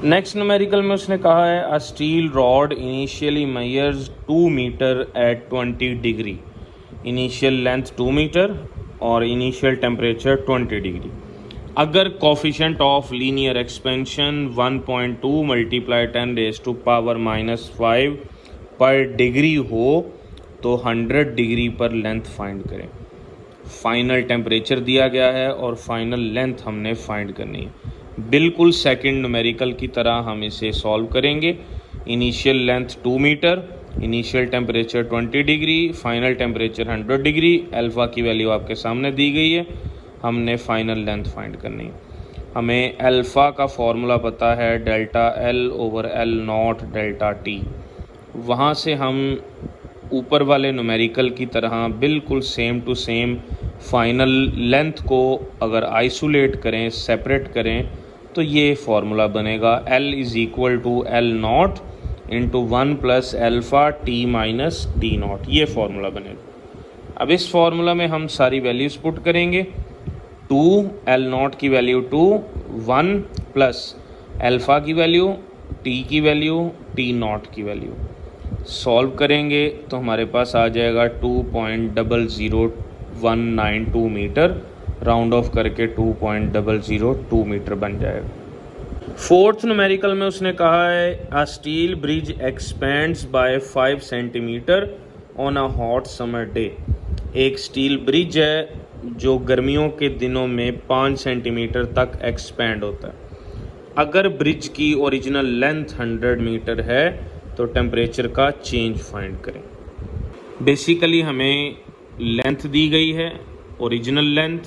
Next numerical में उसने कहा है a steel rod initially measures 2 metre at 20 degree, initial length 2 metre और इनिशियल टेम्परेचर 20 डिग्री। अगर coefficient of linear expansion 1.2 multiply 10⁻⁻5 पर डिग्री हो तो 100 डिग्री पर लेंथ फाइंड करें। फाइनल टेम्परेचर दिया गया है और फाइनल लेंथ हमने फाइंड करनी है। बिल्कुल सेकंड न्यूमेरिकल की तरह हम इसे सॉल्व करेंगे। Initial length 2 metre, initial temperature 20 degree, final temperature 100 degree. Alpha की वैल्यू आपके सामने दी गई है, हमने फाइनल लेंथ फाइंड करनी है। हमें अल्फ़ा का फॉर्मूला पता है delta L over L nought delta T. वहाँ से हम ऊपर वाले न्यूमेरिकल की तरह बिल्कुल same to same final length को अगर आइसोलेट करें, सेपरेट करें, तो ये फार्मूला बनेगा L is equal to L nought into 1 plus alpha T minus T nought. ये फार्मूला बनेगा। अब इस फार्मूला में हम सारी वैल्यूज़ पुट करेंगे। 2 एल नॉट की वैल्यू 2, 1 प्लस एल्फ़ा की वैल्यू, टी की वैल्यू, टी नॉट की वैल्यू। सॉल्व करेंगे तो हमारे पास आ जाएगा 2.00192 मीटर, राउंड ऑफ करके 2.002 मीटर बन जाएगा। फोर्थ न्यूमेरिकल में उसने कहा है a steel bridge expands by 5 centimetre on a hot summer day. एक स्टील ब्रिज है जो गर्मियों के दिनों में 5 सेंटीमीटर तक एक्सपेंड होता है। अगर ब्रिज की ओरिजिनल लेंथ 100 मीटर है तो टेम्परेचर का चेंज फाइंड करें। बेसिकली हमें लेंथ दी गई है, ओरिजिनल लेंथ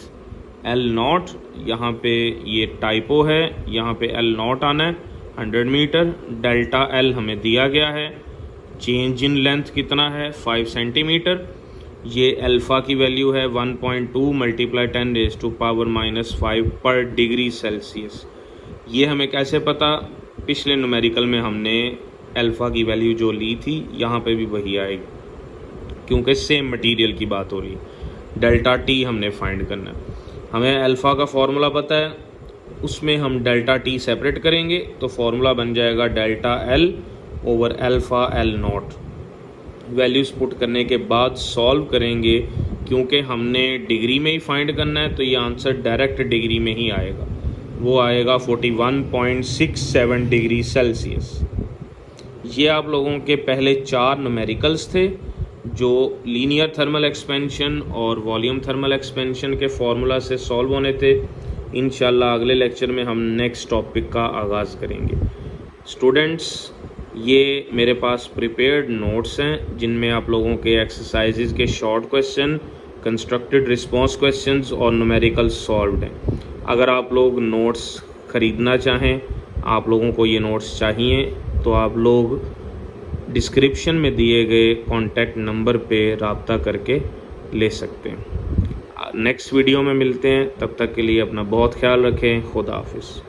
एल नॉट, यहाँ पे ये टाइपो है, यहाँ पे एल नॉट आना है 100 मीटर। डेल्टा एल हमें दिया गया है, चेंज इन लेंथ कितना है 5 सेंटीमीटर। ये अल्फ़ा की वैल्यू है 1.2 मल्टीप्लाई 10⁻⁻5 पर डिग्री सेल्सियस। ये हमें कैसे पता? पिछले न्यूमेरिकल में हमने अल्फ़ा की वैल्यू जो ली थी यहाँ पे भी वही आएगी, क्योंकि सेम मटेरियल की बात हो रही है। डेल्टा टी हमने फाइंड करना है। हमें अल्फ़ा का फॉर्मूला पता है, उसमें हम डेल्टा टी सेपरेट करेंगे तो फॉर्मूला बन जाएगा delta L over alpha L not. Values put करने के बाद सॉल्व करेंगे, क्योंकि हमने डिग्री में ही फाइंड करना है तो ये आंसर डायरेक्ट डिग्री में ही आएगा। वो आएगा 41.67 डिग्री सेल्सियस। ये आप लोगों के पहले 4 न्यूमेरिकल्स थे जो लीनियर थर्मल एक्सपेंशन और वॉल्यूम थर्मल एक्सपेंशन के फार्मूला से सॉल्व होने थे। इंशाल्लाह अगले लेक्चर में हम नेक्स्ट टॉपिक का आगाज़ करेंगे। स्टूडेंट्स, ये मेरे पास प्रिपेयर्ड नोट्स हैं जिनमें आप लोगों के एक्सरसाइजेज के short question, constructed response questions और न्यूमेरिकल सॉल्व्ड हैं। अगर आप लोग नोट्स ख़रीदना चाहें, आप लोगों को ये नोट्स चाहिए, तो आप लोग डिस्क्रिप्शन में दिए गए कॉन्टैक्ट नंबर पे रब्ता करके ले सकते हैं। नेक्स्ट वीडियो में मिलते हैं, तब तक के लिए अपना बहुत ख्याल रखें। खुदा हाफिज़।